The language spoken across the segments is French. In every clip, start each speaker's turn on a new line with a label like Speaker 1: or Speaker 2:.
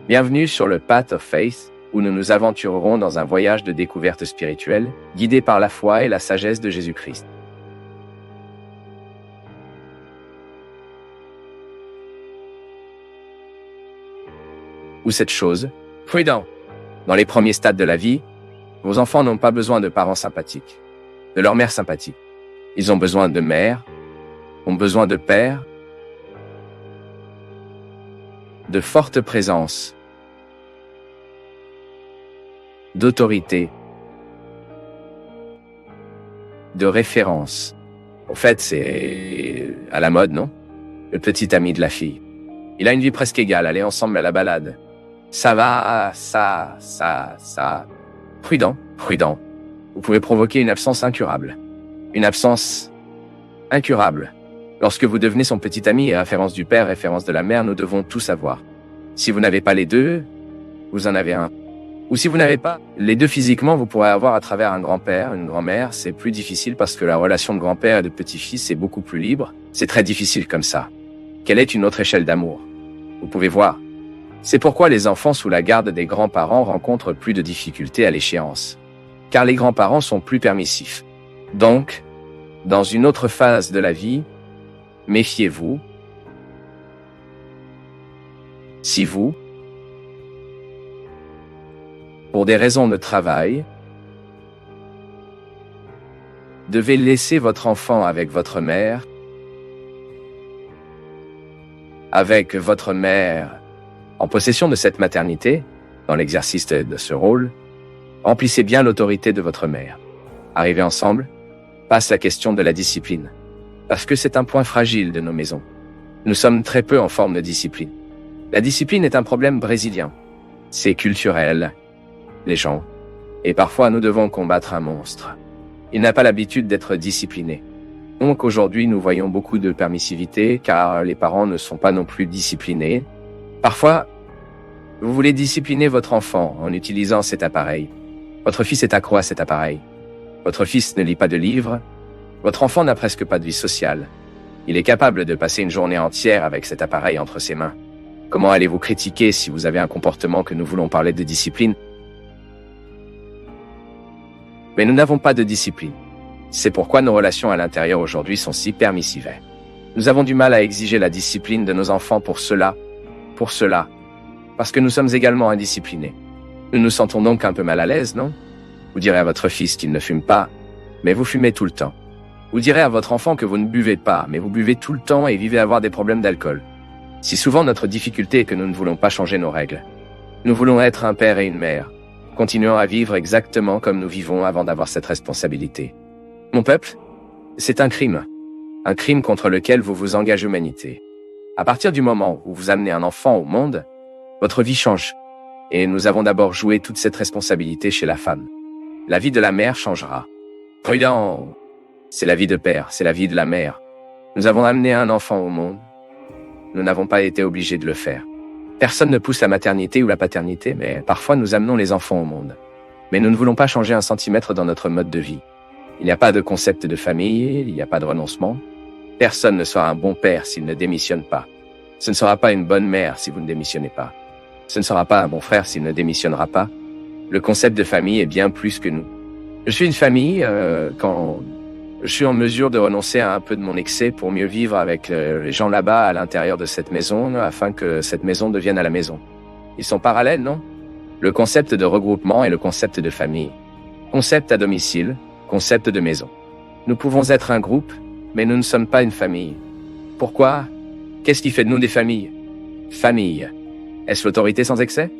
Speaker 1: Bienvenue sur le Path of Faith, où nous nous aventurerons dans un voyage de découverte spirituelle, guidé par la foi et la sagesse de Jésus-Christ. Ou cette chose, prudent. Dans les premiers stades de la vie, vos enfants n'ont pas besoin de parents sympathiques, de leur mère sympathique. Ils ont besoin de mère, ont besoin de père, de forte présence, d'autorité, de référence. Au fait, c'est à la mode, non? Le petit ami de la fille. Il a une vie presque égale, allez ensemble à la balade. Ça va, ça. Prudent. Vous pouvez provoquer une absence incurable. Une absence incurable. Lorsque vous devenez son petit ami et référence du père, référence de la mère, nous devons tout savoir. Si vous n'avez pas les deux, vous en avez un. Ou si vous n'avez pas les deux physiquement, vous pourrez avoir à travers un grand-père, une grand-mère. C'est plus difficile parce que la relation de grand-père et de petit-fils est beaucoup plus libre. C'est très difficile comme ça. Quelle est une autre échelle d'amour? Vous pouvez voir. C'est pourquoi les enfants sous la garde des grands-parents rencontrent plus de difficultés à l'échéance. Car les grands-parents sont plus permissifs. Donc, dans une autre phase de la vie, méfiez-vous. Si vous, pour des raisons de travail, devez laisser votre enfant avec votre mère en possession de cette maternité, dans l'exercice de ce rôle, remplissez bien l'autorité de votre mère. Arrivez ensemble, passe la question de la discipline. Parce que c'est un point fragile de nos maisons. Nous sommes très peu en forme de discipline. La discipline est un problème brésilien. C'est culturel, les gens. Et parfois nous devons combattre un monstre. Il n'a pas l'habitude d'être discipliné. Donc aujourd'hui nous voyons beaucoup de permissivité car les parents ne sont pas non plus disciplinés. Parfois, vous voulez discipliner votre enfant en utilisant cet appareil. Votre fils est accro à cet appareil. Votre fils ne lit pas de livres. Votre enfant n'a presque pas de vie sociale. Il est capable de passer une journée entière avec cet appareil entre ses mains. Comment allez-vous critiquer si vous avez un comportement que nous voulons parler de discipline? Mais nous n'avons pas de discipline. C'est pourquoi nos relations à l'intérieur aujourd'hui sont si permissives. Nous avons du mal à exiger la discipline de nos enfants pour cela, parce que nous sommes également indisciplinés. Nous nous sentons donc un peu mal à l'aise, non? Vous direz à votre fils qu'il ne fume pas, mais vous fumez tout le temps. Vous direz à votre enfant que vous ne buvez pas, mais vous buvez tout le temps et vivez à avoir des problèmes d'alcool. Si souvent notre difficulté est que nous ne voulons pas changer nos règles. Nous voulons être un père et une mère. Continuons à vivre exactement comme nous vivons avant d'avoir cette responsabilité. Mon peuple, c'est un crime. Un crime contre lequel vous vous engagez humanité. À partir du moment où vous amenez un enfant au monde, votre vie change. Et nous avons d'abord joué toute cette responsabilité chez la femme. La vie de la mère changera. Prudent! C'est la vie de père, c'est la vie de la mère. Nous avons amené un enfant au monde. Nous n'avons pas été obligés de le faire. Personne ne pousse la maternité ou la paternité, mais parfois nous amenons les enfants au monde. Mais nous ne voulons pas changer un centimètre dans notre mode de vie. Il n'y a pas de concept de famille, il n'y a pas de renoncement. Personne ne sera un bon père s'il ne démissionne pas. Ce ne sera pas une bonne mère si vous ne démissionnez pas. Ce ne sera pas un bon frère s'il ne démissionnera pas. Le concept de famille est bien plus que nous. Je suis une famille quand je suis en mesure de renoncer à un peu de mon excès pour mieux vivre avec les gens là-bas à l'intérieur de cette maison, afin que cette maison devienne à la maison. Ils sont parallèles, non? Le concept de regroupement et le concept de famille. Concept à domicile, concept de maison. Nous pouvons être un groupe, mais nous ne sommes pas une famille. Pourquoi? Qu'est-ce qui fait de nous des familles? Famille. Est-ce l'autorité sans excès?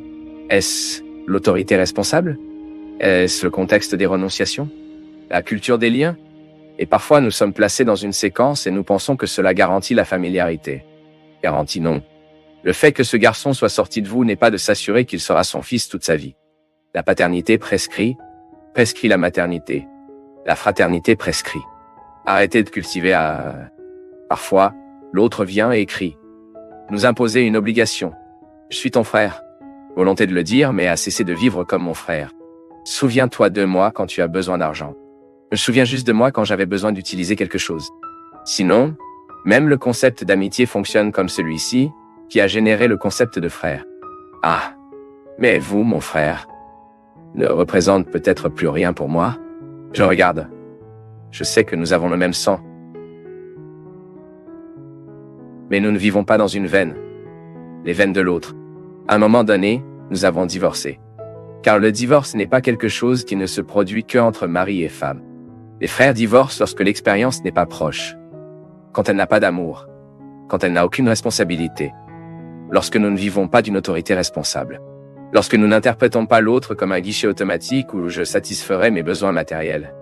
Speaker 1: Est-ce l'autorité responsable? Est-ce le contexte des renonciations? La culture des liens? Et parfois nous sommes placés dans une séquence et nous pensons que cela garantit la familiarité. Garantie non. Le fait que ce garçon soit sorti de vous n'est pas de s'assurer qu'il sera son fils toute sa vie. La paternité prescrit la maternité. La fraternité prescrit. Arrêtez de cultiver Parfois, l'autre vient et crie. Nous imposer une obligation. Je suis ton frère. Volonté de le dire, mais à cesser de vivre comme mon frère. Souviens-toi de moi quand tu as besoin d'argent. Je me souviens juste de moi quand j'avais besoin d'utiliser quelque chose. Sinon, même le concept d'amitié fonctionne comme celui-ci, qui a généré le concept de frère. Ah, mais vous, mon frère, ne représente peut-être plus rien pour moi. Je regarde. Je sais que nous avons le même sang. Mais nous ne vivons pas dans une veine, les veines de l'autre. À un moment donné, nous avons divorcé. Car le divorce n'est pas quelque chose qui ne se produit que entre mari et femme. Les frères divorcent lorsque l'expérience n'est pas proche, quand elle n'a pas d'amour, quand elle n'a aucune responsabilité, lorsque nous ne vivons pas d'une autorité responsable, lorsque nous n'interprétons pas l'autre comme un guichet automatique où je satisferai mes besoins matériels.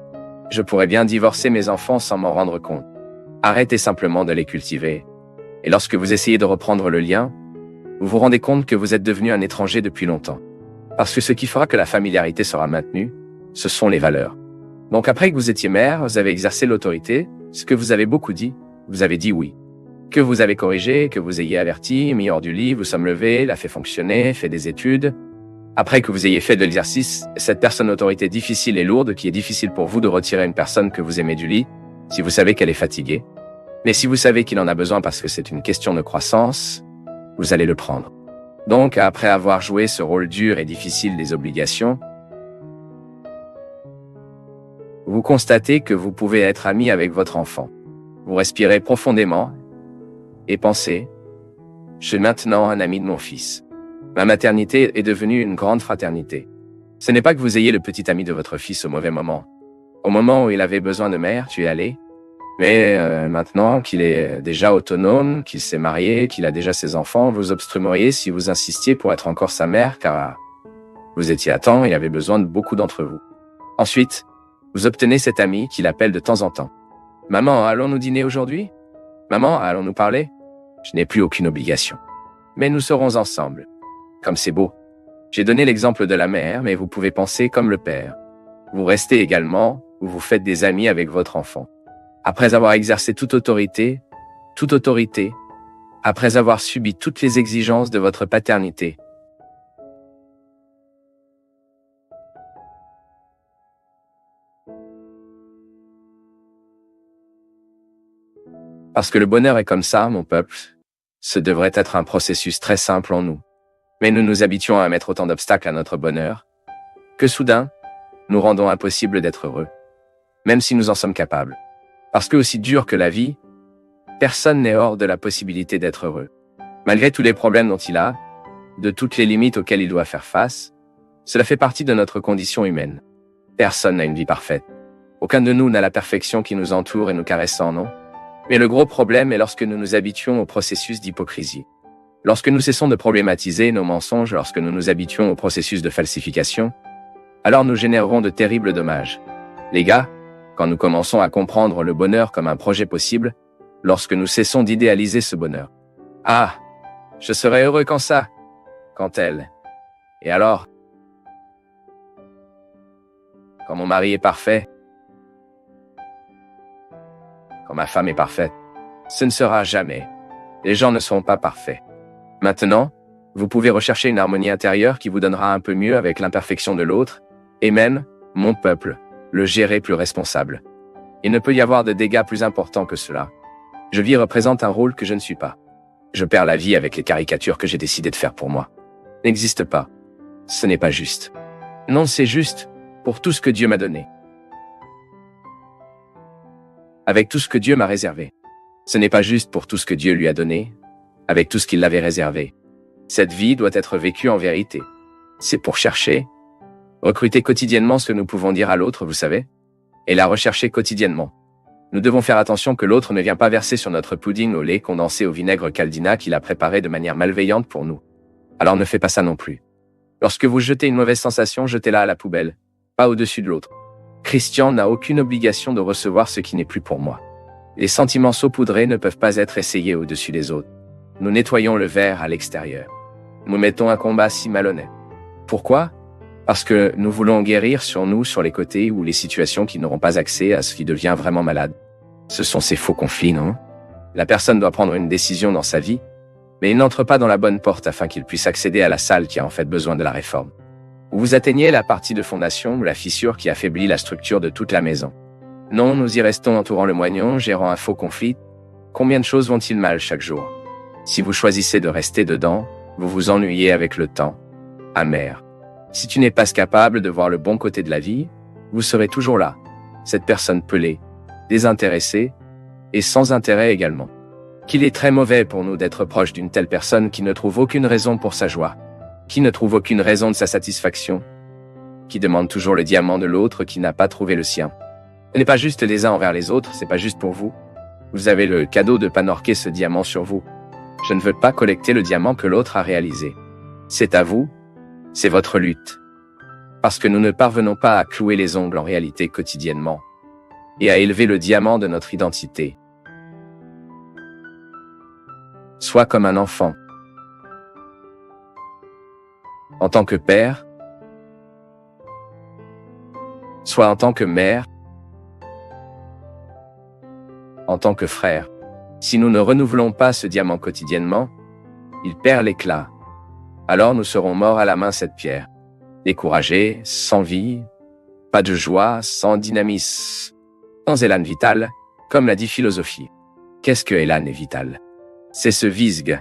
Speaker 1: Je pourrais bien divorcer mes enfants sans m'en rendre compte. Arrêtez simplement de les cultiver. Et lorsque vous essayez de reprendre le lien, vous vous rendez compte que vous êtes devenu un étranger depuis longtemps. Parce que ce qui fera que la familiarité sera maintenue, ce sont les valeurs. Donc après que vous étiez mère, vous avez exercé l'autorité, ce que vous avez beaucoup dit, vous avez dit oui. Que vous avez corrigé, que vous ayez averti, mis hors du lit, vous sommes levés, l'a fait fonctionner, fait des études. Après que vous ayez fait de l'exercice, cette personne d'autorité difficile et lourde qui est difficile pour vous de retirer une personne que vous aimez du lit, si vous savez qu'elle est fatiguée. Mais si vous savez qu'il en a besoin parce que c'est une question de croissance, vous allez le prendre. Donc, après avoir joué ce rôle dur et difficile des obligations, vous constatez que vous pouvez être ami avec votre enfant. Vous respirez profondément et pensez, je suis maintenant un ami de mon fils. Ma maternité est devenue une grande fraternité. Ce n'est pas que vous ayez le petit ami de votre fils au mauvais moment. Au moment où il avait besoin de mère, tu es allé. Mais maintenant qu'il est déjà autonome, qu'il s'est marié, qu'il a déjà ses enfants, vous obstrueriez si vous insistiez pour être encore sa mère, car vous étiez à temps et avait besoin de beaucoup d'entre vous. Ensuite, vous obtenez cet ami qui l'appelle de temps en temps. « Maman, allons-nous dîner aujourd'hui ? Maman, allons-nous parler ? Je n'ai plus aucune obligation. Mais nous serons ensemble. Comme c'est beau. J'ai donné l'exemple de la mère, mais vous pouvez penser comme le père. Vous restez également, ou vous faites des amis avec votre enfant. Après avoir exercé toute autorité, après avoir subi toutes les exigences de votre paternité. Parce que le bonheur est comme ça, mon peuple. Ce devrait être un processus très simple en nous. Mais nous nous habituons à mettre autant d'obstacles à notre bonheur, que soudain, nous rendons impossible d'être heureux, même si nous en sommes capables. Parce que aussi dur que la vie, personne n'est hors de la possibilité d'être heureux. Malgré tous les problèmes dont il a, de toutes les limites auxquelles il doit faire face, cela fait partie de notre condition humaine. Personne n'a une vie parfaite. Aucun de nous n'a la perfection qui nous entoure et nous caressant, non ? Mais le gros problème est lorsque nous nous habituons au processus d'hypocrisie. Lorsque nous cessons de problématiser nos mensonges, lorsque nous nous habituons au processus de falsification, alors nous générerons de terribles dommages. Les gars, quand nous commençons à comprendre le bonheur comme un projet possible, lorsque nous cessons d'idéaliser ce bonheur. Ah, je serais heureux quand ça, quand elle. Et alors, quand mon mari est parfait, quand ma femme est parfaite, ce ne sera jamais. Les gens ne seront pas parfaits. Maintenant, vous pouvez rechercher une harmonie intérieure qui vous donnera un peu mieux avec l'imperfection de l'autre, et même, mon peuple, le gérer plus responsable. Il ne peut y avoir de dégâts plus importants que cela. Je vis représente un rôle que je ne suis pas. Je perds la vie avec les caricatures que j'ai décidé de faire pour moi. N'existe pas. Ce n'est pas juste. Non, c'est juste pour tout ce que Dieu m'a donné. Avec tout ce que Dieu m'a réservé. Ce n'est pas juste pour tout ce que Dieu lui a donné, avec tout ce qu'il l'avait réservé. Cette vie doit être vécue en vérité. C'est pour chercher, recruter quotidiennement ce que nous pouvons dire à l'autre, vous savez, et la rechercher quotidiennement. Nous devons faire attention que l'autre ne vienne pas verser sur notre pudding au lait condensé au vinaigre Caldina qu'il a préparé de manière malveillante pour nous. Alors ne fais pas ça non plus. Lorsque vous jetez une mauvaise sensation, jetez-la à la poubelle, pas au-dessus de l'autre. Christian n'a aucune obligation de recevoir ce qui n'est plus pour moi. Les sentiments saupoudrés ne peuvent pas être essayés au-dessus des autres. Nous nettoyons le verre à l'extérieur. Nous mettons un combat si malhonnête. Pourquoi ? Parce que nous voulons guérir sur nous, sur les côtés ou les situations qui n'auront pas accès à ce qui devient vraiment malade. Ce sont ces faux conflits, non ? La personne doit prendre une décision dans sa vie, mais il n'entre pas dans la bonne porte afin qu'il puisse accéder à la salle qui a en fait besoin de la réforme. Vous atteignez la partie de fondation ou la fissure qui affaiblit la structure de toute la maison. Non, nous y restons entourant le moignon, gérant un faux conflit. Combien de choses vont-ils mal chaque jour ? Si vous choisissez de rester dedans, Vous vous ennuyez avec le temps. Amer. Si tu n'es pas capable de voir le bon côté de la vie, vous serez toujours là. Cette personne pelée, désintéressée, et sans intérêt également. Qu'il est très mauvais pour nous d'être proche d'une telle personne qui ne trouve aucune raison pour sa joie, qui ne trouve aucune raison de sa satisfaction, qui demande toujours le diamant de l'autre qui n'a pas trouvé le sien. Ce n'est pas juste les uns envers les autres, c'est pas juste pour vous. Vous avez le cadeau de panorquer ce diamant sur vous. Je ne veux pas collecter le diamant que l'autre a réalisé. C'est à vous, c'est votre lutte. Parce que nous ne parvenons pas à clouer les ongles en réalité quotidiennement et à élever le diamant de notre identité. Sois comme un enfant. En tant que père, soit en tant que mère, en tant que frère. Si nous ne renouvelons pas ce diamant quotidiennement, il perd l'éclat. Alors nous serons morts à la main cette pierre. Découragés, sans vie, pas de joie, sans dynamisme, sans élan vital, comme l'a dit philosophie. Qu'est-ce que élan et vital? C'est ce visgue,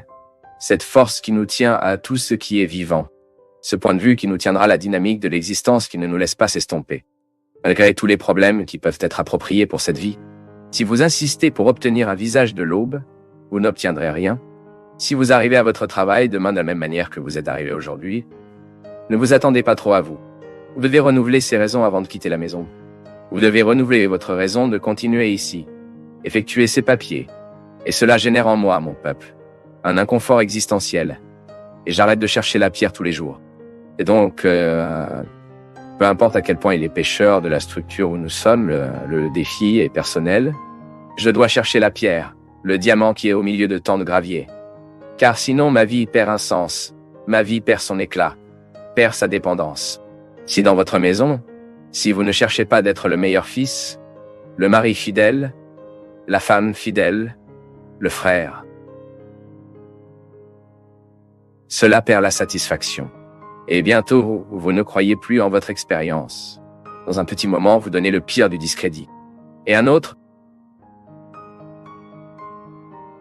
Speaker 1: cette force qui nous tient à tout ce qui est vivant. Ce point de vue qui nous tiendra la dynamique de l'existence qui ne nous laisse pas s'estomper. Malgré tous les problèmes qui peuvent être appropriés pour cette vie, si vous insistez pour obtenir un visage de l'aube, vous n'obtiendrez rien. Si vous arrivez à votre travail demain de la même manière que vous êtes arrivé aujourd'hui, ne vous attendez pas trop à vous. Vous devez renouveler ces raisons avant de quitter la maison. Vous devez renouveler votre raison de continuer ici, effectuer ces papiers. Et cela génère en moi, mon peuple, un inconfort existentiel. Et j'arrête de chercher la pierre tous les jours. Et donc, peu importe à quel point il est pécheur de la structure où nous sommes, le défi est personnel. Je dois chercher la pierre, le diamant qui est au milieu de tant de gravier. Car sinon ma vie perd un sens, ma vie perd son éclat, perd sa dépendance. Si dans votre maison, si vous ne cherchez pas d'être le meilleur fils, le mari fidèle, la femme fidèle, le frère, cela perd la satisfaction. Et bientôt, vous ne croyez plus en votre expérience. Dans un petit moment, vous donnez le pire du discrédit. Et un autre,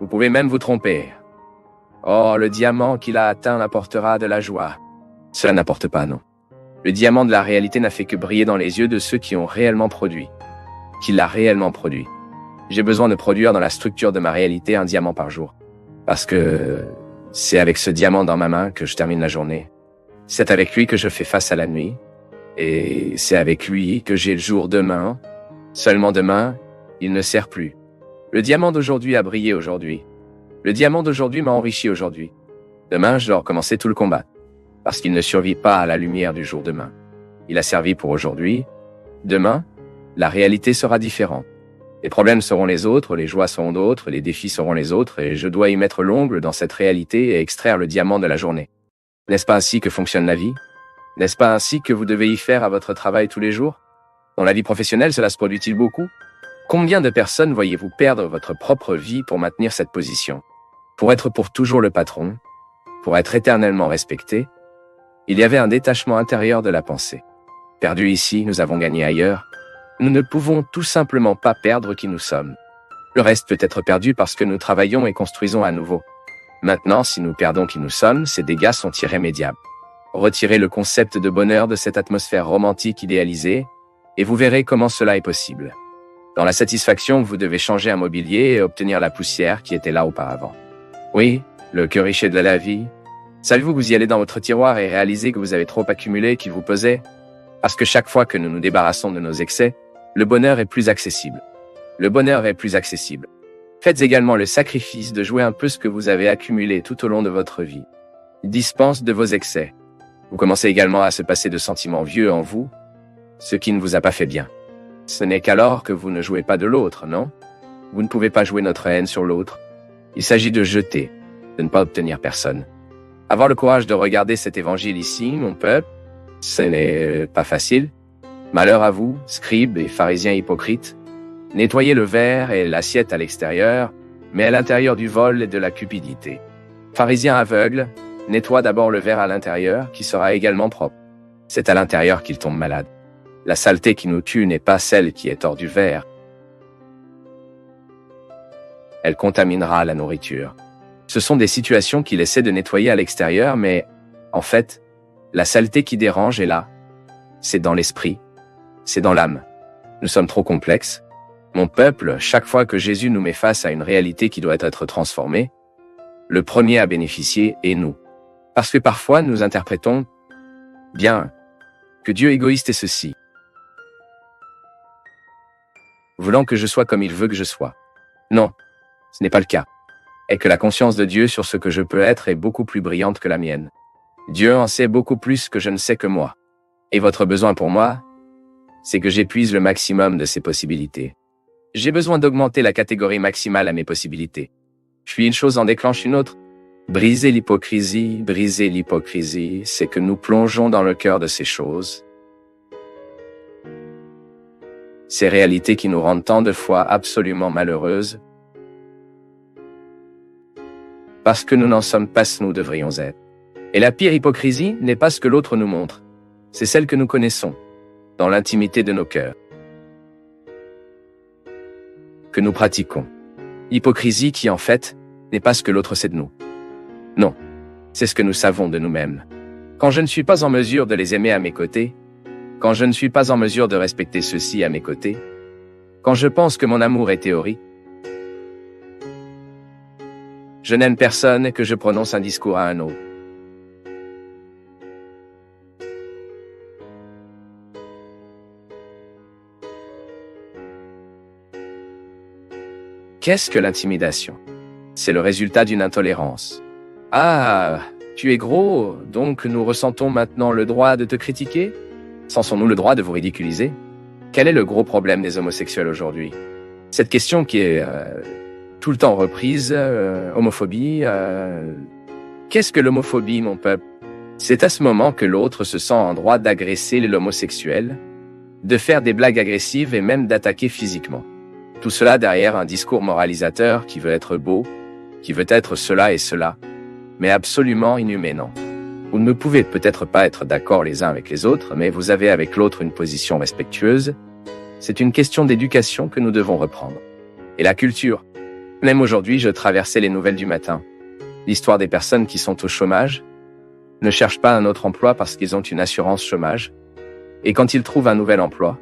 Speaker 1: vous pouvez même vous tromper. Oh, le diamant qu'il a atteint l'apportera de la joie. Cela n'apporte pas, non. Le diamant de la réalité n'a fait que briller dans les yeux de ceux qui ont réellement produit. Qui l'a réellement produit. J'ai besoin de produire dans la structure de ma réalité un diamant par jour. Parce que c'est avec ce diamant dans ma main que je termine la journée. C'est avec lui que je fais face à la nuit. Et c'est avec lui que j'ai le jour demain. Seulement demain, il ne sert plus. Le diamant d'aujourd'hui a brillé aujourd'hui. Le diamant d'aujourd'hui m'a enrichi aujourd'hui. Demain, je dois recommencer tout le combat. Parce qu'il ne survit pas à la lumière du jour demain. Il a servi pour aujourd'hui. Demain, la réalité sera différente. Les problèmes seront les autres, les joies seront d'autres, les défis seront les autres, et je dois y mettre l'ongle dans cette réalité et extraire le diamant de la journée. N'est-ce pas ainsi que fonctionne la vie? N'est-ce pas ainsi que vous devez y faire à votre travail tous les jours? Dans la vie professionnelle, cela se produit-il beaucoup? Combien de personnes voyez-vous perdre votre propre vie pour maintenir cette position? Pour être pour toujours le patron? Pour être éternellement respecté? Il y avait un détachement intérieur de la pensée. Perdu ici, nous avons gagné ailleurs. Nous ne pouvons tout simplement pas perdre qui nous sommes. Le reste peut être perdu parce que nous travaillons et construisons à nouveau. Maintenant, si nous perdons qui nous sommes, ces dégâts sont irrémédiables. Retirez le concept de bonheur de cette atmosphère romantique idéalisée, et vous verrez comment cela est possible. Dans la satisfaction, vous devez changer un mobilier et obtenir la poussière qui était là auparavant. Oui, le cœur riche de la vie. Savez-vous que vous y allez dans votre tiroir et réalisez que vous avez trop accumulé qui vous pesait? Parce que chaque fois que nous nous débarrassons de nos excès, le bonheur est plus accessible. Le bonheur est plus accessible. Faites également le sacrifice de jouer un peu ce que vous avez accumulé tout au long de votre vie. Dispense de vos excès. Vous commencez également à se passer de sentiments vieux en vous, ce qui ne vous a pas fait bien. Ce n'est qu'alors que vous ne jouez pas de l'autre, non? Vous ne pouvez pas jouer notre haine sur l'autre. Il s'agit de jeter, de ne pas obtenir personne. Avoir le courage de regarder cet évangile ici, mon peuple, ce n'est pas facile. Malheur à vous, scribes et pharisiens hypocrites. Nettoyez le verre et l'assiette à l'extérieur, mais à l'intérieur du vol et de la cupidité. Pharisiens aveugles, nettoie d'abord le verre à l'intérieur, qui sera également propre. C'est à l'intérieur qu'il tombe malade. La saleté qui nous tue n'est pas celle qui est hors du verre. Elle contaminera la nourriture. Ce sont des situations qu'il essaie de nettoyer à l'extérieur, mais, en fait, la saleté qui dérange est là. C'est dans l'esprit. C'est dans l'âme. Nous sommes trop complexes. Mon peuple, chaque fois que Jésus nous met face à une réalité qui doit être transformée, le premier à bénéficier est nous. Parce que parfois, nous interprétons bien que Dieu égoïste est ceci, voulant que je sois comme il veut que je sois. Non, ce n'est pas le cas. Et que la conscience de Dieu sur ce que je peux être est beaucoup plus brillante que la mienne. Dieu en sait beaucoup plus que je ne sais que moi. Et votre besoin pour moi, c'est que j'épuise le maximum de ces possibilités. J'ai besoin d'augmenter la catégorie maximale à mes possibilités. Puis une chose en déclenche une autre. Briser l'hypocrisie, c'est que nous plongeons dans le cœur de ces choses. Ces réalités qui nous rendent tant de fois absolument malheureuses, parce que nous n'en sommes pas ce que nous devrions être. Et la pire hypocrisie n'est pas ce que l'autre nous montre, c'est celle que nous connaissons, dans l'intimité de nos cœurs, que nous pratiquons. Hypocrisie qui, en fait, n'est pas ce que l'autre sait de nous. Non, c'est ce que nous savons de nous-mêmes. Quand je ne suis pas en mesure de les aimer à mes côtés, quand je ne suis pas en mesure de respecter ceux-ci à mes côtés, quand je pense que mon amour est théorie, je n'aime personne et que je prononce un discours à un autre. Qu'est-ce que l'intimidation? C'est le résultat d'une intolérance. Ah, tu es gros, donc nous ressentons maintenant le droit de te critiquer? Sensons-nous le droit de vous ridiculiser? Quel est le gros problème des homosexuels aujourd'hui? Cette question qui est tout le temps reprise, homophobie. Qu'est-ce que l'homophobie, mon peuple? C'est à ce moment que l'autre se sent en droit d'agresser l'homosexuel, de faire des blagues agressives et même d'attaquer physiquement. Tout cela derrière un discours moralisateur qui veut être beau, qui veut être cela et cela, mais absolument inhumain. Vous ne pouvez peut-être pas être d'accord les uns avec les autres, mais vous avez avec l'autre une position respectueuse. C'est une question d'éducation que nous devons reprendre. Et la culture. Même aujourd'hui, je traversais les nouvelles du matin. L'histoire des personnes qui sont au chômage ne cherchent pas un autre emploi parce qu'ils ont une assurance chômage. Et quand ils trouvent un nouvel emploi,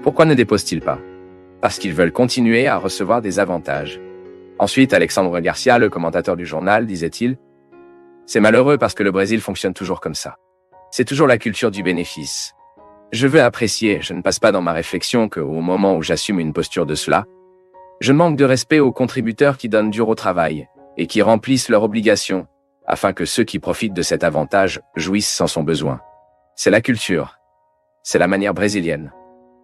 Speaker 1: pourquoi ne déposent-ils pas? Parce qu'ils veulent continuer à recevoir des avantages. Ensuite, Alexandre Garcia, le commentateur du journal, disait-il, « C'est malheureux parce que le Brésil fonctionne toujours comme ça. C'est toujours la culture du bénéfice. Je veux apprécier, je ne passe pas dans ma réflexion qu'au moment où j'assume une posture de cela, je manque de respect aux contributeurs qui donnent dur au travail et qui remplissent leurs obligations, afin que ceux qui profitent de cet avantage jouissent sans son besoin. C'est la culture. C'est la manière brésilienne.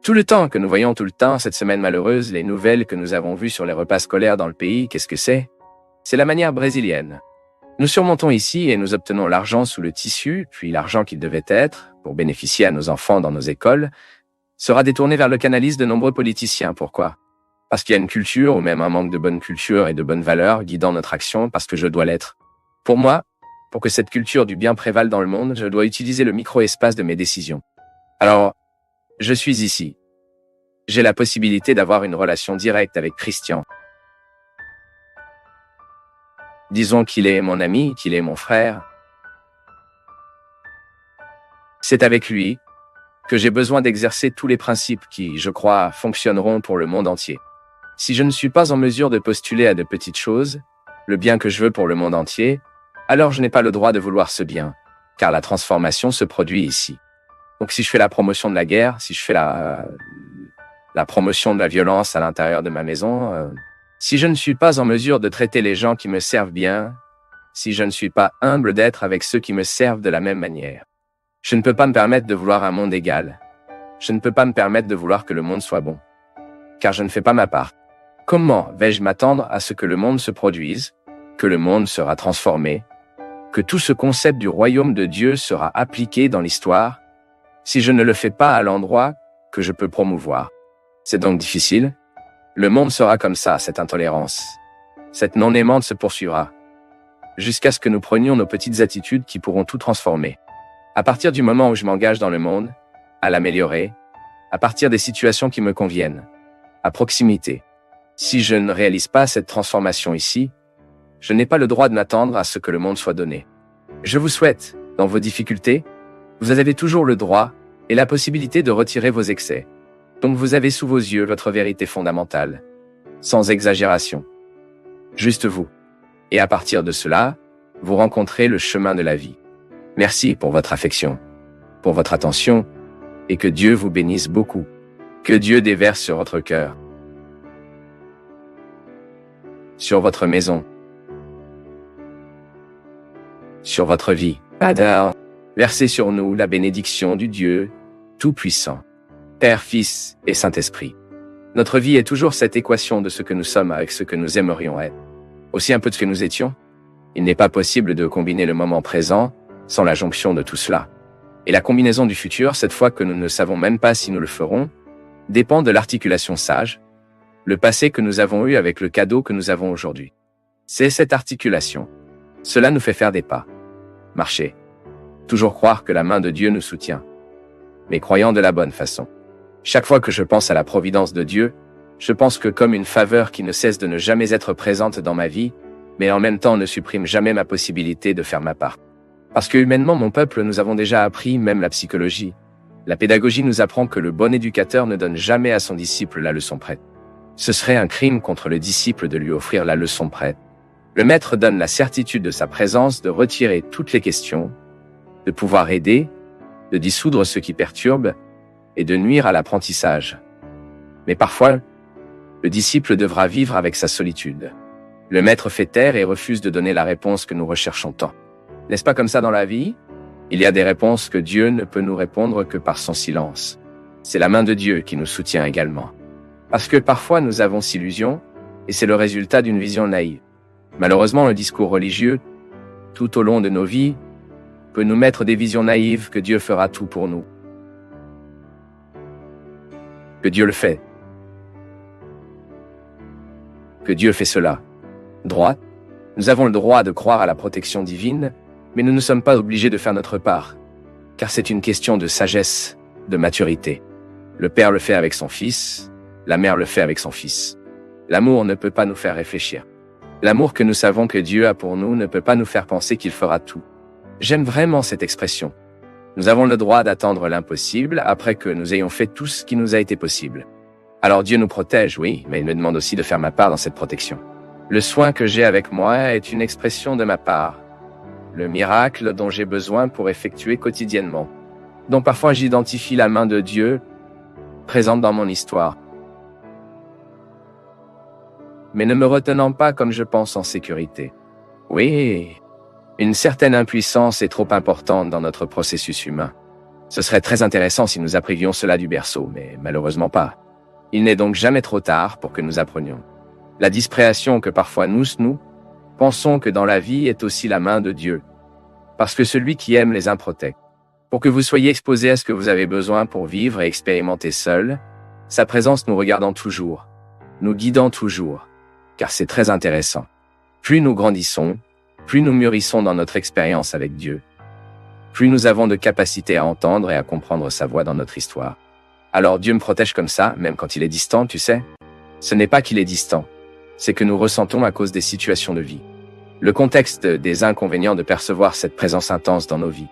Speaker 1: Tout le temps que nous voyons tout le temps, cette semaine malheureuse, les nouvelles que nous avons vues sur les repas scolaires dans le pays, qu'est-ce que c'est? C'est la manière brésilienne. Nous surmontons ici et nous obtenons l'argent sous le tissu, puis l'argent qu'il devait être, pour bénéficier à nos enfants dans nos écoles, sera détourné vers le canalis de nombreux politiciens. Pourquoi? Parce qu'il y a une culture, ou même un manque de bonne culture et de bonnes valeurs guidant notre action, parce que je dois l'être. Pour moi, pour que cette culture du bien prévale dans le monde, je dois utiliser le micro-espace de mes décisions. Alors, je suis ici. J'ai la possibilité d'avoir une relation directe avec Christian. Disons qu'il est mon ami, qu'il est mon frère. C'est avec lui que j'ai besoin d'exercer tous les principes qui, je crois, fonctionneront pour le monde entier. Si je ne suis pas en mesure de postuler à de petites choses, le bien que je veux pour le monde entier, alors je n'ai pas le droit de vouloir ce bien, car la transformation se produit ici. Donc si je fais la promotion de la guerre, si je fais la promotion de la violence à l'intérieur de ma maison, si je ne suis pas en mesure de traiter les gens qui me servent bien, si je ne suis pas humble d'être avec ceux qui me servent de la même manière, je ne peux pas me permettre de vouloir un monde égal. Je ne peux pas me permettre de vouloir que le monde soit bon, car je ne fais pas ma part. Comment vais-je m'attendre à ce que le monde se produise, que le monde sera transformé, que tout ce concept du royaume de Dieu sera appliqué dans l'histoire, si je ne le fais pas à l'endroit que je peux promouvoir? C'est donc difficile. Le monde sera comme ça, cette intolérance. Cette non-aimante se poursuivra, jusqu'à ce que nous prenions nos petites attitudes qui pourront tout transformer. À partir du moment où je m'engage dans le monde, à l'améliorer, à partir des situations qui me conviennent, à proximité, Si je ne réalise pas cette transformation ici, je n'ai pas le droit de m'attendre à ce que le monde soit donné. Je vous souhaite, dans vos difficultés, vous avez toujours le droit et la possibilité de retirer vos excès. Donc vous avez sous vos yeux votre vérité fondamentale, sans exagération. Juste vous. Et à partir de cela, vous rencontrez le chemin de la vie. Merci pour votre affection, pour votre attention, et que Dieu vous bénisse beaucoup. Que Dieu déverse sur votre cœur, sur votre maison, sur votre vie. Padre, versez sur nous la bénédiction du Dieu Tout-Puissant, Père, Fils et Saint-Esprit. Notre vie est toujours cette équation de ce que nous sommes avec ce que nous aimerions être. Aussi un peu de ce que nous étions. Il n'est pas possible de combiner le moment présent sans la jonction de tout cela. Et la combinaison du futur, cette fois que nous ne savons même pas si nous le ferons, dépend de l'articulation sage, le passé que nous avons eu avec le cadeau que nous avons aujourd'hui. C'est cette articulation. Cela nous fait faire des pas. Marcher. Toujours croire que la main de Dieu nous soutient. Mais croyant de la bonne façon. Chaque fois que je pense à la providence de Dieu, je pense que comme une faveur qui ne cesse de ne jamais être présente dans ma vie, mais en même temps ne supprime jamais ma possibilité de faire ma part. Parce que humainement, mon peuple, nous avons déjà appris, même la psychologie. La pédagogie nous apprend que le bon éducateur ne donne jamais à son disciple la leçon prête. Ce serait un crime contre le disciple de lui offrir la leçon prête. Le maître donne la certitude de sa présence, de retirer toutes les questions, de pouvoir aider, de dissoudre ce qui perturbe et de nuire à l'apprentissage. Mais parfois, le disciple devra vivre avec sa solitude. Le maître fait taire et refuse de donner la réponse que nous recherchons tant. N'est-ce pas comme ça dans la vie? Il y a des réponses que Dieu ne peut nous répondre que par son silence. C'est la main de Dieu qui nous soutient également. Parce que parfois nous avons s'illusion, et c'est le résultat d'une vision naïve. Malheureusement, le discours religieux, tout au long de nos vies, peut nous mettre des visions naïves que Dieu fera tout pour nous. Que Dieu le fait. Que Dieu fait cela. Droit. Nous avons le droit de croire à la protection divine, mais nous ne sommes pas obligés de faire notre part, car c'est une question de sagesse, de maturité. Le Père le fait avec son Fils, la Mère le fait avec son Fils. L'amour ne peut pas nous faire réfléchir. L'amour que nous savons que Dieu a pour nous ne peut pas nous faire penser qu'il fera tout. J'aime vraiment cette expression. Nous avons le droit d'attendre l'impossible après que nous ayons fait tout ce qui nous a été possible. Alors Dieu nous protège, oui, mais il me demande aussi de faire ma part dans cette protection. Le soin que j'ai avec moi est une expression de ma part. Le miracle dont j'ai besoin pour effectuer quotidiennement. dont parfois j'identifie la main de Dieu présente dans mon histoire. Mais ne me retenant pas comme je pense en sécurité. Oui, une certaine impuissance est trop importante dans notre processus humain. Ce serait très intéressant si nous apprivions cela du berceau, mais malheureusement pas. Il n'est donc jamais trop tard pour que nous apprenions. La dispréhension que parfois nous pensons que dans la vie est aussi la main de Dieu. Parce que celui qui aime les uns protège. Pour que vous soyez exposés à ce que vous avez besoin pour vivre et expérimenter seul, sa présence nous regardant toujours, nous guidant toujours, car c'est très intéressant. Plus nous grandissons, plus nous mûrissons dans notre expérience avec Dieu, plus nous avons de capacité à entendre et à comprendre sa voix dans notre histoire. Alors Dieu me protège comme ça, même quand il est distant, tu sais. Ce n'est pas qu'il est distant, c'est que nous ressentons à cause des situations de vie. Le contexte des inconvénients de percevoir cette présence intense dans nos vies.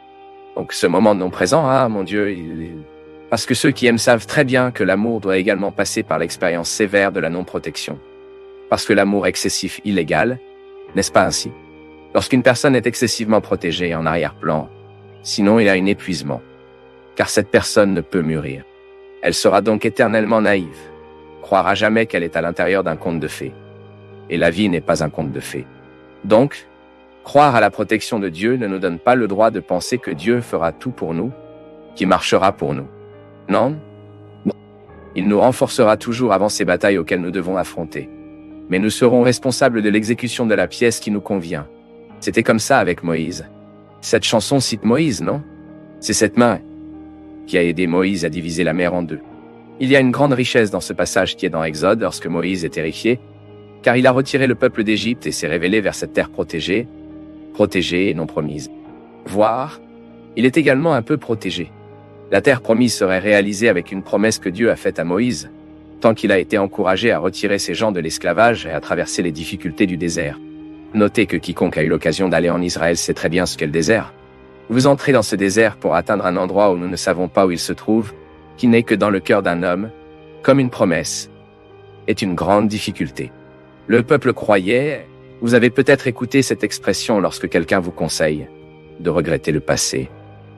Speaker 1: Donc ce moment non présent, ah mon Dieu, parce que ceux qui aiment savent très bien que l'amour doit également passer par l'expérience sévère de la non-protection. Parce que l'amour excessif illégal, n'est-ce pas ainsi? Lorsqu'une personne est excessivement protégée en arrière-plan, sinon il y a un épuisement, car cette personne ne peut mûrir. Elle sera donc éternellement naïve, croira jamais qu'elle est à l'intérieur d'un conte de fées. Et la vie n'est pas un conte de fées. Donc, croire à la protection de Dieu ne nous donne pas le droit de penser que Dieu fera tout pour nous, qui marchera pour nous. Non. Il nous renforcera toujours avant ces batailles auxquelles nous devons affronter. Mais nous serons responsables de l'exécution de la pièce qui nous convient. C'était comme ça avec Moïse. Cette chanson cite Moïse, non? C'est cette main qui a aidé Moïse à diviser la mer en deux. Il y a une grande richesse dans ce passage qui est dans Exode lorsque Moïse est terrifié, car il a retiré le peuple d'Égypte et s'est révélé vers cette terre protégée et non promise. Voire, il est également un peu protégé. La terre promise serait réalisée avec une promesse que Dieu a faite à Moïse, tant qu'il a été encouragé à retirer ses gens de l'esclavage et à traverser les difficultés du désert. Notez que quiconque a eu l'occasion d'aller en Israël sait très bien ce qu'est le désert. Vous entrez dans ce désert pour atteindre un endroit où nous ne savons pas où il se trouve, qui n'est que dans le cœur d'un homme, comme une promesse, est une grande difficulté. Le peuple croyait, vous avez peut-être écouté cette expression lorsque quelqu'un vous conseille de regretter le passé.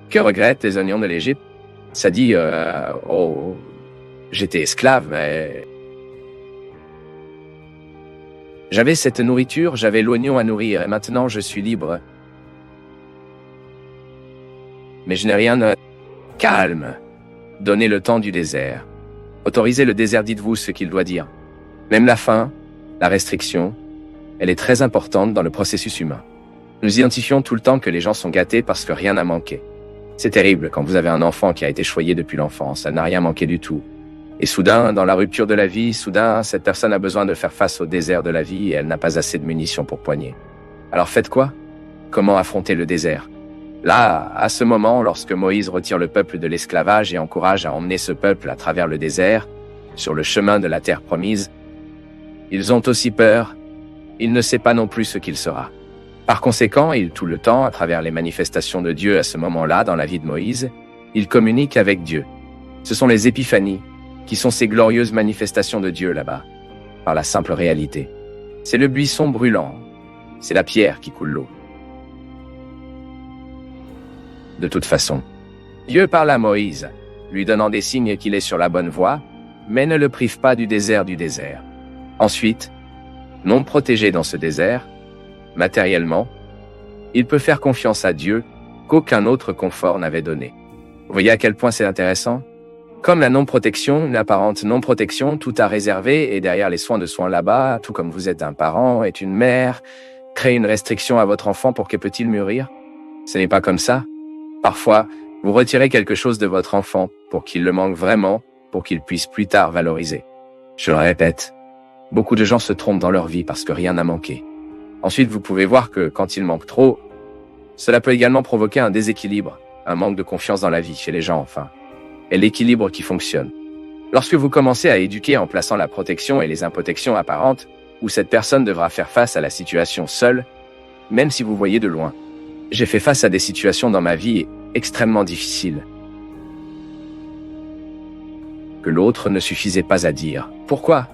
Speaker 1: Que regrettent les oignons de l'Égypte? Ça dit, oh, j'étais esclave, mais j'avais cette nourriture, j'avais l'oignon à nourrir, et maintenant je suis libre. Mais je n'ai rien de calme. Donnez le temps du désert. Autorisez le désert, dites-vous ce qu'il doit dire. Même la faim, la restriction, elle est très importante dans le processus humain. Nous identifions tout le temps que les gens sont gâtés parce que rien n'a manqué. C'est terrible quand vous avez un enfant qui a été choyé depuis l'enfance, ça n'a rien manqué du tout. Et soudain, dans la rupture de la vie, cette personne a besoin de faire face au désert de la vie et elle n'a pas assez de munitions pour poigner. Alors faites quoi? Comment affronter le désert? Là, à ce moment, lorsque Moïse retire le peuple de l'esclavage et encourage à emmener ce peuple à travers le désert, sur le chemin de la terre promise, ils ont aussi peur, il ne sait pas non plus ce qu'il sera. Par conséquent, tout le temps, à travers les manifestations de Dieu à ce moment-là dans la vie de Moïse, il communique avec Dieu. Ce sont les épiphanies, qui sont ces glorieuses manifestations de Dieu là-bas, par la simple réalité. C'est le buisson brûlant, c'est la pierre qui coule l'eau. De toute façon, Dieu parle à Moïse, lui donnant des signes qu'il est sur la bonne voie, mais ne le prive pas du désert du désert. Ensuite, non protégé dans ce désert, matériellement, il peut faire confiance à Dieu qu'aucun autre confort n'avait donné. Vous voyez à quel point c'est intéressant? Comme la non-protection, une apparente non-protection, tout à réserver et derrière les soins de soins là-bas, tout comme vous êtes un parent, est une mère, créez une restriction à votre enfant pour que peut-il mûrir? Ce n'est pas comme ça. Parfois, vous retirez quelque chose de votre enfant pour qu'il le manque vraiment, pour qu'il puisse plus tard valoriser. Je le répète, beaucoup de gens se trompent dans leur vie parce que rien n'a manqué. Ensuite, vous pouvez voir que quand il manque trop, cela peut également provoquer un déséquilibre, un manque de confiance dans la vie, chez les gens enfin, et l'équilibre qui fonctionne. Lorsque vous commencez à éduquer en plaçant la protection et les improtections apparentes, où cette personne devra faire face à la situation seule, même si vous voyez de loin. J'ai fait face à des situations dans ma vie extrêmement difficiles, que l'autre ne suffisait pas à dire. Pourquoi?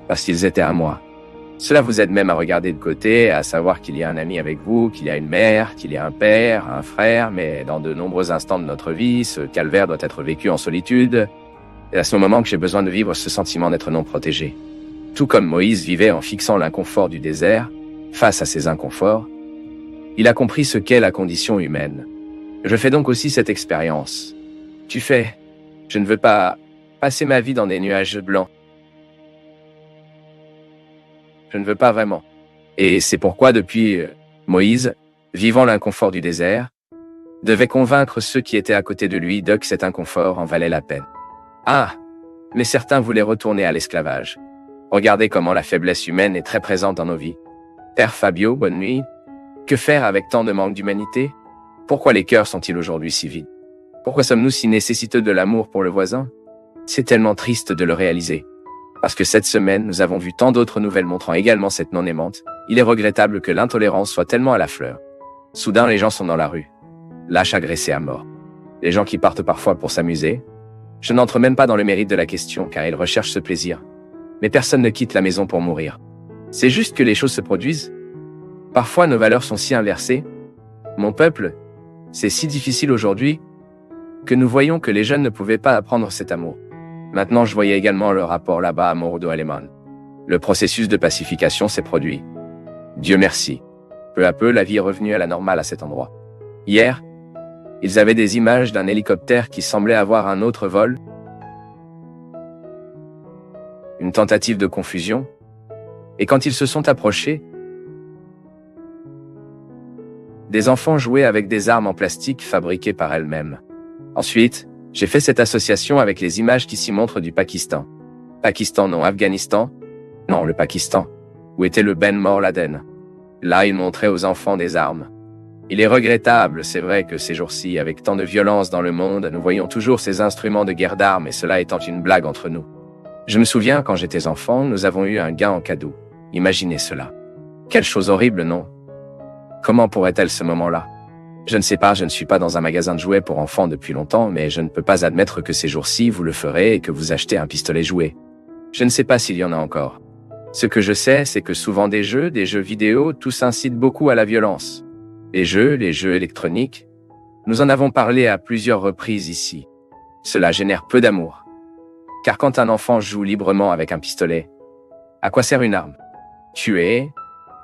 Speaker 1: Parce qu'ils étaient à moi. Cela vous aide même à regarder de côté, à savoir qu'il y a un ami avec vous, qu'il y a une mère, qu'il y a un père, un frère, mais dans de nombreux instants de notre vie, ce calvaire doit être vécu en solitude. Et à ce moment que j'ai besoin de vivre ce sentiment d'être non protégé. Tout comme Moïse vivait en fixant l'inconfort du désert, face à ces inconforts, il a compris ce qu'est la condition humaine. Je fais donc aussi cette expérience. Je ne veux pas passer ma vie dans des nuages blancs. Je ne veux pas vraiment. Et c'est pourquoi depuis Moïse, vivant l'inconfort du désert, devait convaincre ceux qui étaient à côté de lui que cet inconfort en valait la peine. Ah, mais certains voulaient retourner à l'esclavage. Regardez comment la faiblesse humaine est très présente dans nos vies. Père Fabio, bonne nuit. Que faire avec tant de manque d'humanité? Pourquoi les cœurs sont-ils aujourd'hui si vides? Pourquoi sommes-nous si nécessiteux de l'amour pour le voisin? C'est tellement triste de le réaliser. Parce que cette semaine, nous avons vu tant d'autres nouvelles montrant également cette non-aimante. Il est regrettable que l'intolérance soit tellement à la fleur. Soudain, les gens sont dans la rue, lâches agressés à mort. Les gens qui partent parfois pour s'amuser. Je n'entre même pas dans le mérite de la question, car ils recherchent ce plaisir. Mais personne ne quitte la maison pour mourir. C'est juste que les choses se produisent. Parfois, nos valeurs sont si inversées. Mon peuple, c'est si difficile aujourd'hui que nous voyons que les jeunes ne pouvaient pas apprendre cet amour. Maintenant, je voyais également le rapport là-bas à Morodo Aleman. Le processus de pacification s'est produit. Dieu merci. Peu à peu, la vie est revenue à la normale à cet endroit. Hier, ils avaient des images d'un hélicoptère qui semblait avoir un autre vol. Une tentative de confusion. Et quand ils se sont approchés, des enfants jouaient avec des armes en plastique fabriquées par elles-mêmes. Ensuite, j'ai fait cette association avec les images qui s'y montrent du Pakistan. Pakistan, non Afghanistan. Non, le Pakistan. Où était le Ben Laden? Là, il montrait aux enfants des armes. Il est regrettable, c'est vrai que ces jours-ci, avec tant de violence dans le monde, nous voyons toujours ces instruments de guerre d'armes et cela étant une blague entre nous. Je me souviens, quand j'étais enfant, nous avons eu un gain en cadeau. Imaginez cela. Quelle chose horrible, non? Comment pourrait-elle ce moment-là? Je ne sais pas, je ne suis pas dans un magasin de jouets pour enfants depuis longtemps, mais je ne peux pas admettre que ces jours-ci vous le ferez et que vous achetez un pistolet jouet. Je ne sais pas s'il y en a encore. Ce que je sais, c'est que souvent des jeux vidéo, tous incitent beaucoup à la violence. Les jeux électroniques, nous en avons parlé à plusieurs reprises ici. Cela génère peu d'amour. Car quand un enfant joue librement avec un pistolet, à quoi sert une arme? Tuer.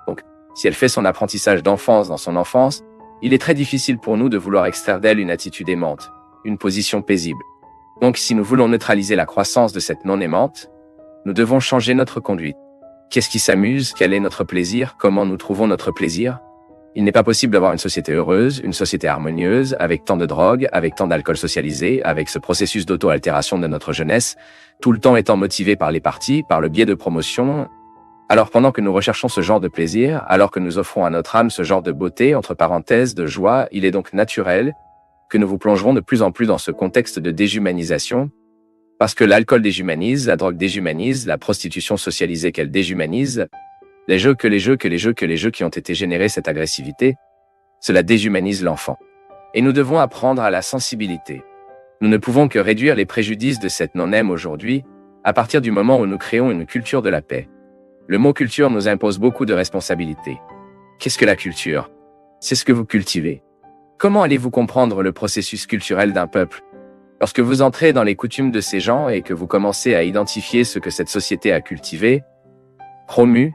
Speaker 1: Donc, si elle fait son apprentissage d'enfance dans son enfance, il est très difficile pour nous de vouloir extraire d'elle une attitude aimante, une position paisible. Donc, si nous voulons neutraliser la croissance de cette non-aimante, nous devons changer notre conduite. Qu'est-ce qui s'amuse? Quel est notre plaisir? Comment nous trouvons notre plaisir? Il n'est pas possible d'avoir une société heureuse, une société harmonieuse, avec tant de drogue, avec tant d'alcool socialisé, avec ce processus d'auto-altération de notre jeunesse, tout le temps étant motivé par les partis, par le biais de promotion. Alors pendant que nous recherchons ce genre de plaisir, alors que nous offrons à notre âme ce genre de beauté, entre parenthèses, de joie, il est donc naturel que nous vous plongerons de plus en plus dans ce contexte de déshumanisation, parce que l'alcool déshumanise, la drogue déshumanise, la prostitution socialisée qu'elle déshumanise, les jeux qui ont été générés cette agressivité, cela déshumanise l'enfant. Et nous devons apprendre à la sensibilité. Nous ne pouvons que réduire les préjudices de cette non-aime aujourd'hui, à partir du moment où nous créons une culture de la paix. Le mot culture nous impose beaucoup de responsabilités. Qu'est-ce que la culture? C'est ce que vous cultivez. Comment allez-vous comprendre le processus culturel d'un peuple? Lorsque vous entrez dans les coutumes de ces gens et que vous commencez à identifier ce que cette société a cultivé, promu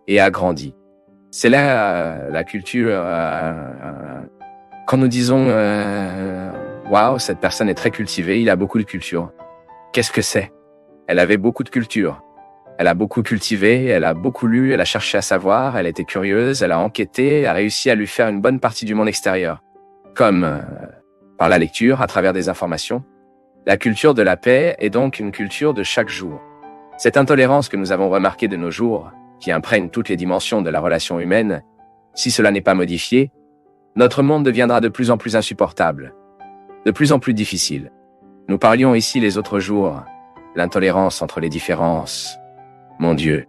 Speaker 1: et agrandi. C'est là la culture. Quand nous disons waouh, cette personne est très cultivée, il a beaucoup de culture. Qu'est-ce que c'est? Elle avait beaucoup de culture. Elle a beaucoup cultivé, elle a beaucoup lu, elle a cherché à savoir, elle était curieuse, elle a enquêté, elle a réussi à lui faire une bonne partie du monde extérieur. Comme par la lecture, à travers des informations. La culture de la paix est donc une culture de chaque jour. Cette intolérance que nous avons remarquée de nos jours, qui imprègne toutes les dimensions de la relation humaine, si cela n'est pas modifié, notre monde deviendra de plus en plus insupportable, de plus en plus difficile. Nous parlions ici les autres jours, l'intolérance entre les différences. Mon Dieu.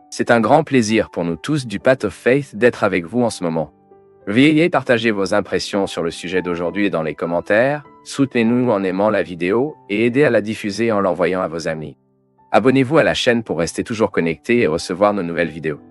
Speaker 1: C'est un grand plaisir pour nous tous du Path of Faith d'être avec vous en ce moment. Veuillez partager vos impressions sur le sujet d'aujourd'hui dans les commentaires, soutenez-nous en aimant la vidéo et aidez à la diffuser en l'envoyant à vos amis. Abonnez-vous à la chaîne pour rester toujours connecté et recevoir nos nouvelles vidéos.